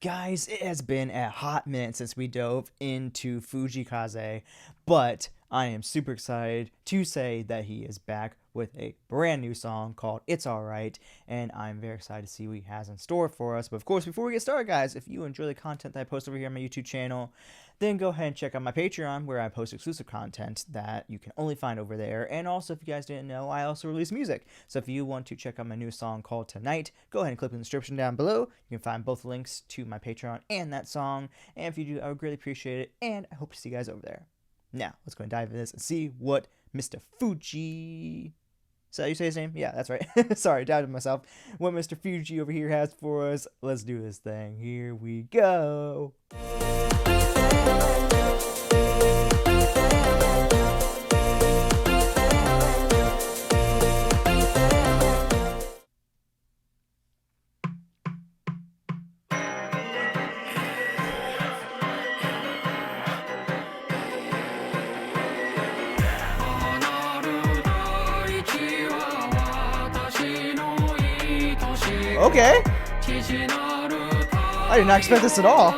Guys, it has been a hot minute since we dove into Fujikaze, but I am super excited to say that he is back with a brand new song called It's Alright, and I'm very excited to see what he has in store for us. But of course, before we get started, guys, if you enjoy the content that I post over here on my YouTube channel, then go ahead and check out my Patreon where I post exclusive content that you can only find over there. And also, if you guys didn't know, I also release music. So if you want to check out my new song called Tonight, go ahead and click in the description down below. You can find both links to my Patreon and that song. And if you do, I would greatly appreciate it. And I hope to see you guys over there. Now, let's go and dive into this and see what Mr. Fuji... Is that how you say his name? Yeah, that's right. Sorry, doubted myself. What Mr. Fuji over here has for us. Let's do this thing. Here we go. Okay. I did not expect this at all.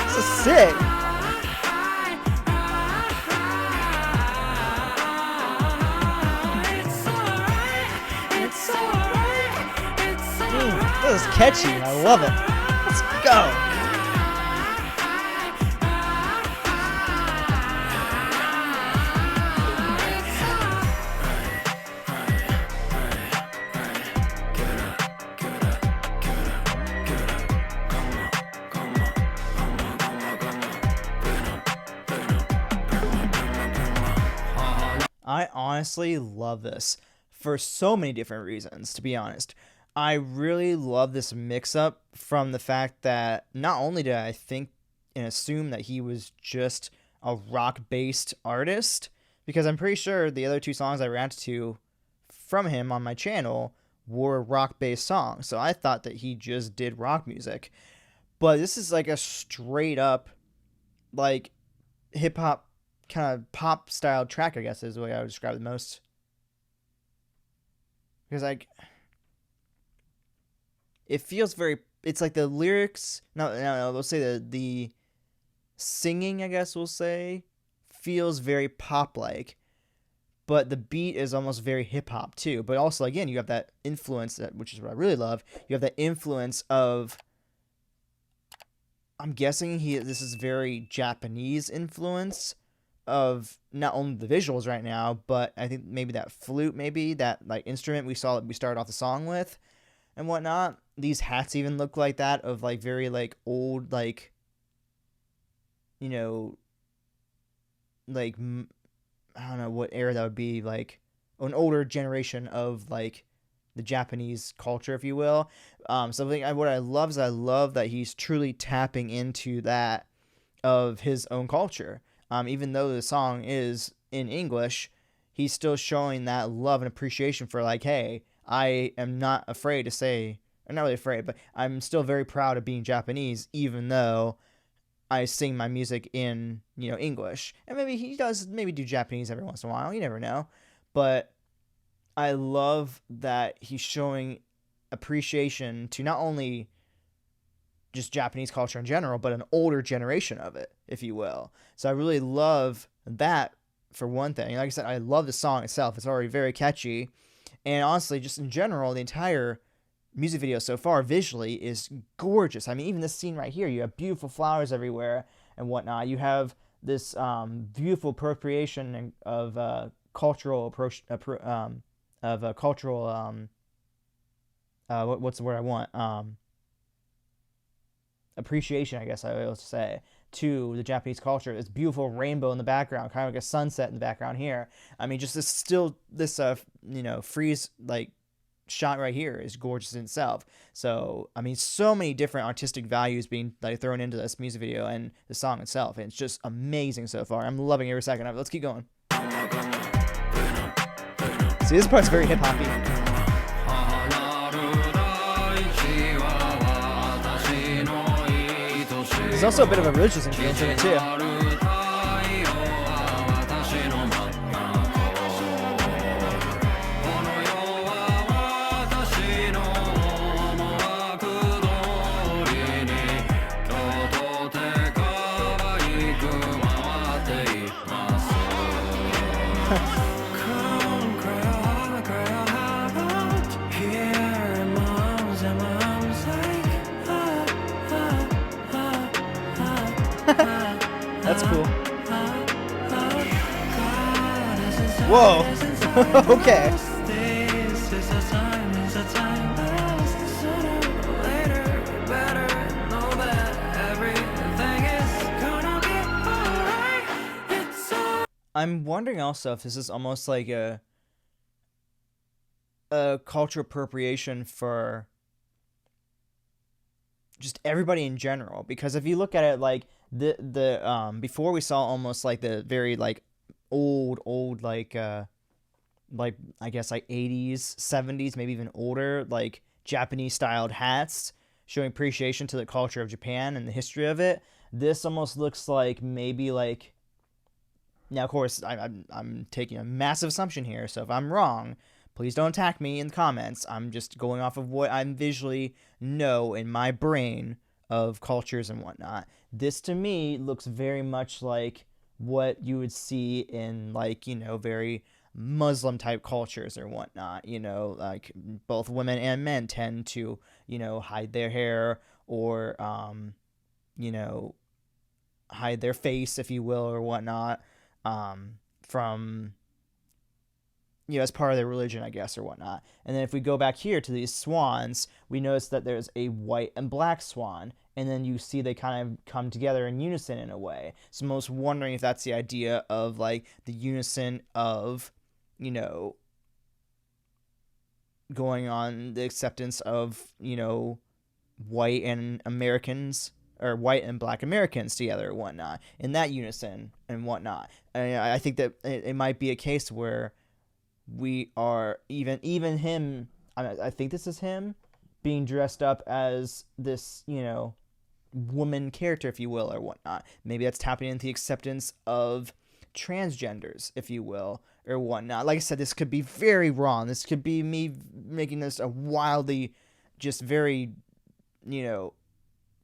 This is sick. This is catchy. I love it. Let's go. I honestly love this for so many different reasons, to be honest. I really love this mix-up from the fact that not only did I think and assume that he was just a rock-based artist, because I'm pretty sure the other two songs I reacted to from him on my channel were rock-based songs, so I thought that he just did rock music. But this is like a straight-up, like, hip-hop kind of pop style track, I guess is the way I would describe it most. Because like it feels very, it's like the lyrics, no, we'll say the singing, I guess we'll say, feels very pop like, but the beat is almost very hip hop too. But also again, you have that influence, which is what I really love. You have that influence of, I'm guessing this is very Japanese influence of not only the visuals right now, but I think maybe that flute, maybe that like instrument we started off the song with and whatnot. These hats even look like that, of like very like old, like, you know, like, I don't know what era that would be, like an older generation of like the Japanese culture, if you will. Something what I love is I love that he's truly tapping into that of his own culture. Even though the song is in English, he's still showing that love and appreciation for like, hey, I am not afraid to say, or not really afraid, but I'm still very proud of being Japanese, even though I sing my music in, English. And maybe he does maybe do Japanese every once in a while. You never know. But I love that he's showing appreciation to not only just Japanese culture in general, but an older generation of it, if you will. So I really love that for one thing. Like I said, I love the song itself. It's already very catchy. And honestly, just in general, the entire music video so far visually is gorgeous. I mean, even this scene right here, you have beautiful flowers everywhere and whatnot. You have this beautiful appropriation of cultural what's the word I want? Appreciation, I guess I will say, to the Japanese culture. This beautiful rainbow in the background, kind of like a sunset in the background here. I mean, just this freeze like shot right here is gorgeous in itself. So I mean, so many different artistic values being like thrown into this music video and the song itself, and it's just amazing so far. I'm loving every second of it. Let's keep going. See, this part's very hip hoppy. There's also a bit of a religious influence in it too. That's cool. Whoa. Okay. I'm wondering also if this is almost like a cultural appropriation for just everybody in general, because if you look at it like the before, we saw almost like the very like old like I guess like 80s 70s, maybe even older, like Japanese styled hats showing appreciation to the culture of Japan and the history of it. This almost looks like maybe like, now of course I'm taking a massive assumption here, so if I'm wrong, please don't attack me in the comments. I'm just going off of what I visually know in my brain of cultures and whatnot. This to me looks very much like what you would see in like, very Muslim type cultures or whatnot. Like both women and men tend to, hide their hair or, hide their face, if you will, or whatnot, from as part of their religion, I guess, or whatnot. And then if we go back here to these swans, we notice that there's a white and black swan, and then you see they kind of come together in unison in a way. So I'm almost wondering if that's the idea of like the unison of, going on the acceptance of, white and Americans, or white and black Americans together or whatnot, in that unison and whatnot. And I think that it might be a case where we are even him. I think this is him being dressed up as this, woman character, if you will, or whatnot. Maybe that's tapping into the acceptance of transgenders, if you will, or whatnot. Like I said, this could be very wrong. This could be me making this a wildly, just very,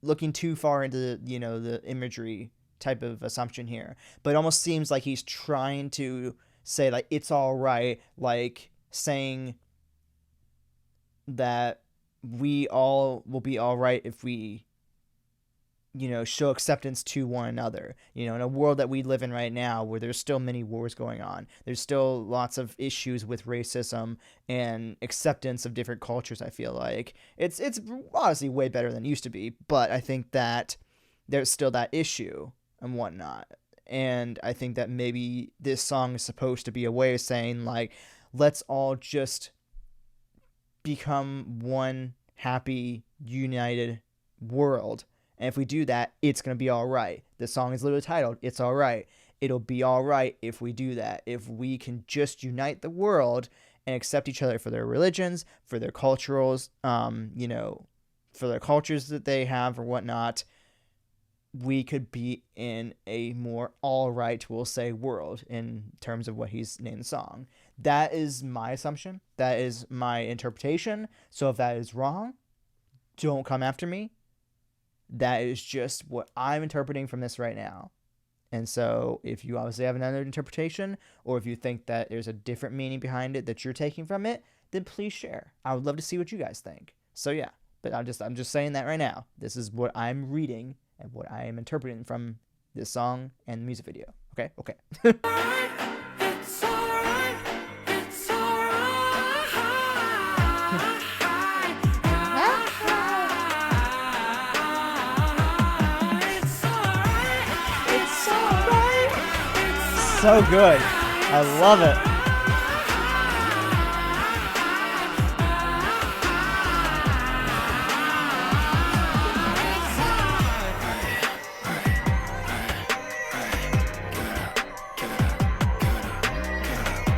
looking too far into the, the imagery type of assumption here. But it almost seems like he's trying to say like it's all right, like saying that we all will be all right if we show acceptance to one another. In a world that we live in right now where there's still many wars going on, there's still lots of issues with racism and acceptance of different cultures. I feel like it's honestly way better than it used to be, but I think that there's still that issue and whatnot. And I think that maybe this song is supposed to be a way of saying, like, let's all just become one happy, united world. And if we do that, it's going to be all right. The song is literally titled, It's All Right. It'll be all right if we do that. If we can just unite the world and accept each other for their religions, for their culturals, for their cultures that they have or whatnot, we could be in a more all right, we'll say, world in terms of what he's named the song. That is my assumption. That is my interpretation. So if that is wrong, don't come after me. That is just what I'm interpreting from this right now. And so if you obviously have another interpretation, or if you think that there's a different meaning behind it that you're taking from it, then please share. I would love to see what you guys think. So yeah, but I'm just saying that right now. This is what I'm reading and what I am interpreting from this song and the music video. Okay? It's alright, it's alright. so good. I love it.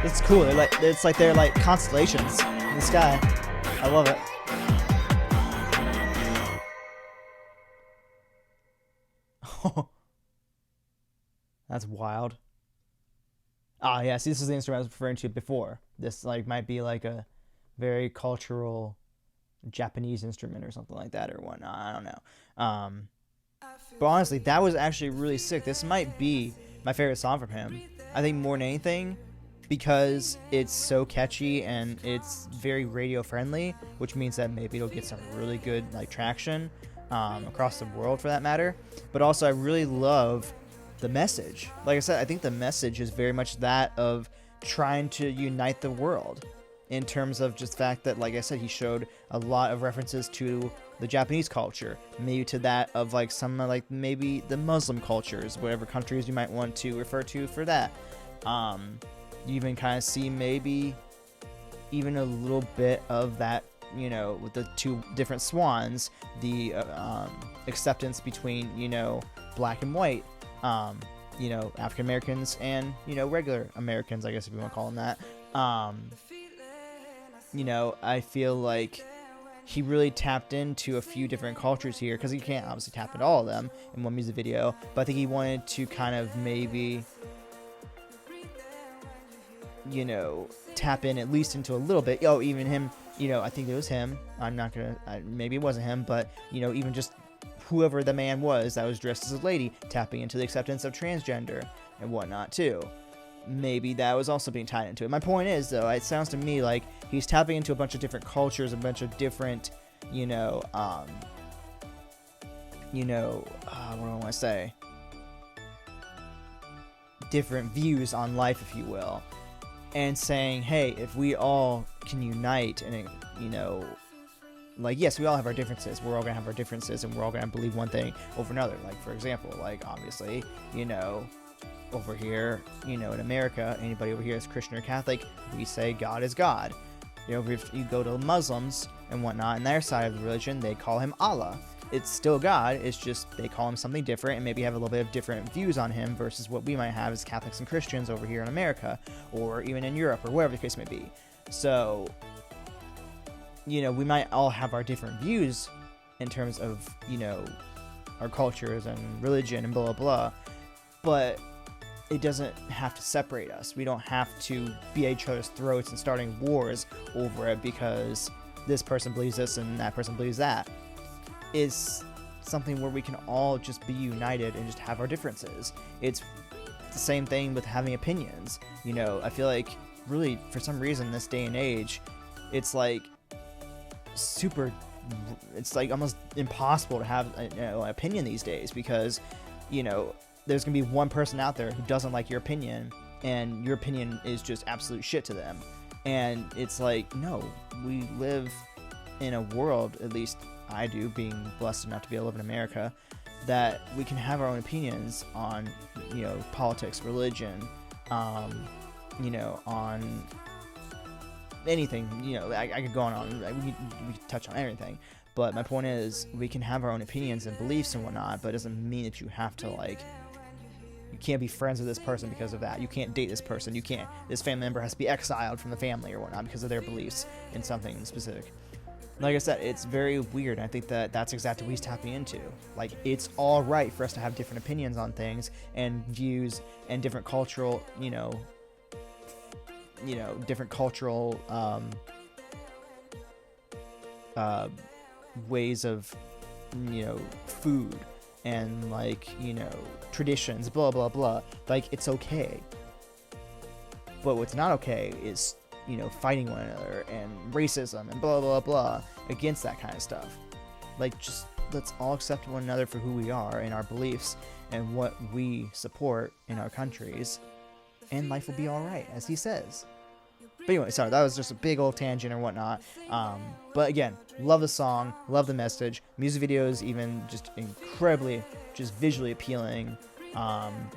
It's cool. It's like they're like constellations in the sky. I love it. That's wild. Ah, yeah. See, this is the instrument I was referring to before. This like might be like a very cultural Japanese instrument or something like that or whatnot. I don't know. But honestly, that was actually really sick. This might be my favorite song from him. I think more than anything, because it's so catchy and it's very radio friendly, which means that maybe it'll get some really good like traction across the world for that matter. But also, I really love the message. Like I said, I think the message is very much that of trying to unite the world in terms of just the fact that, like I said, he showed a lot of references to the Japanese culture, maybe to that of like some like maybe the Muslim cultures, whatever countries you might want to refer to for that. You even kind of see maybe even a little bit of that, you know, with the two different swans, the acceptance between, you know, black and white, you know, African Americans and, you know, regular Americans, I guess if you want to call them that. You know, I feel like he really tapped into a few different cultures here, because he can't obviously tap into all of them in one music video, but I think he wanted to kind of maybe, you know, tap in at least into a little bit. Oh, even him, you know, I think it was him. I'm not gonna, maybe it wasn't him, but, you know, even just whoever the man was that was dressed as a lady, tapping into the acceptance of transgender and whatnot too. Maybe that was also being tied into it. My point is, though, it sounds to me like he's tapping into a bunch of different cultures, a bunch of different, you know, what do I want to say? Different views on life, if you will. And saying, hey, if we all can unite and, you know, like, yes, we all have our differences. We're all going to have our differences and we're all going to believe one thing over another. Like, for example, like, obviously, you know, over here, you know, in America, anybody over here is Christian or Catholic, we say God is God. You know, if you go to Muslims and whatnot, in their side of the religion, they call him Allah. It's still God, it's just they call him something different and maybe have a little bit of different views on him versus what we might have as Catholics and Christians over here in America, or even in Europe, or wherever the case may be. So, you know, we might all have our different views in terms of, you know, our cultures and religion and blah, blah, blah, but it doesn't have to separate us. We don't have to be at each other's throats and starting wars over it because this person believes this and that person believes that. It's something where we can all just be united and just have our differences. It's the same thing with having opinions. You know, I feel like really for some reason this day and age, it's like it's like almost impossible to have an opinion these days, because, you know, there's gonna be one person out there who doesn't like your opinion and your opinion is just absolute shit to them. And it's like, no, we live in a world, at least I do, being blessed enough to be able to live in America, that we can have our own opinions on, you know, politics, religion, you know, on anything. You know, I could go on. We could touch on everything. But my point is, we can have our own opinions and beliefs and whatnot, but it doesn't mean that you have to, like, you can't be friends with this person because of that. You can't date this person. You can't. This family member has to be exiled from the family or whatnot because of their beliefs in something specific. Like I said, it's very weird. I think that that's exactly what he's tapping into. Like, it's all right for us to have different opinions on things and views and different cultural, different cultural ways of, you know, food and, like, you know, traditions, blah, blah, blah. Like, it's okay. But what's not okay is, you know, fighting one another and racism and blah, blah, blah against that kind of stuff. Like, just let's all accept one another for who we are and our beliefs and what we support in our countries, and life will be all right, as he says. But anyway, sorry, that was just a big old tangent or whatnot. But again, love the song, love the message. Music video is even just incredibly, just visually appealing.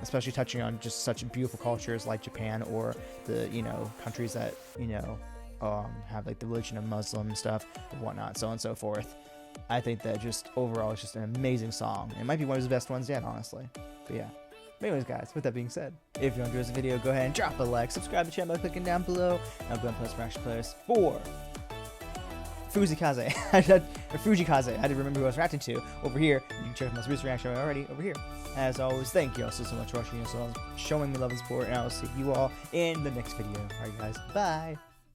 especially touching on just such beautiful cultures like Japan or the, countries that, have like the religion of Muslim stuff and whatnot, so on and so forth. I think that just overall it's just an amazing song. It might be one of his best ones yet, honestly. But yeah. But anyways, guys, with that being said, if you enjoyed this video, go ahead and drop a like, subscribe to the channel by clicking down below, and I'll go and play some reaction playlist for Fujikaze. Or Fujikaze. I didn't remember who I was reacting to. Over here, you can check out my most recent reaction already. Over here. As always, thank you all so much for watching, showing me love and support, and I will see you all in the next video. Alright, guys. Bye.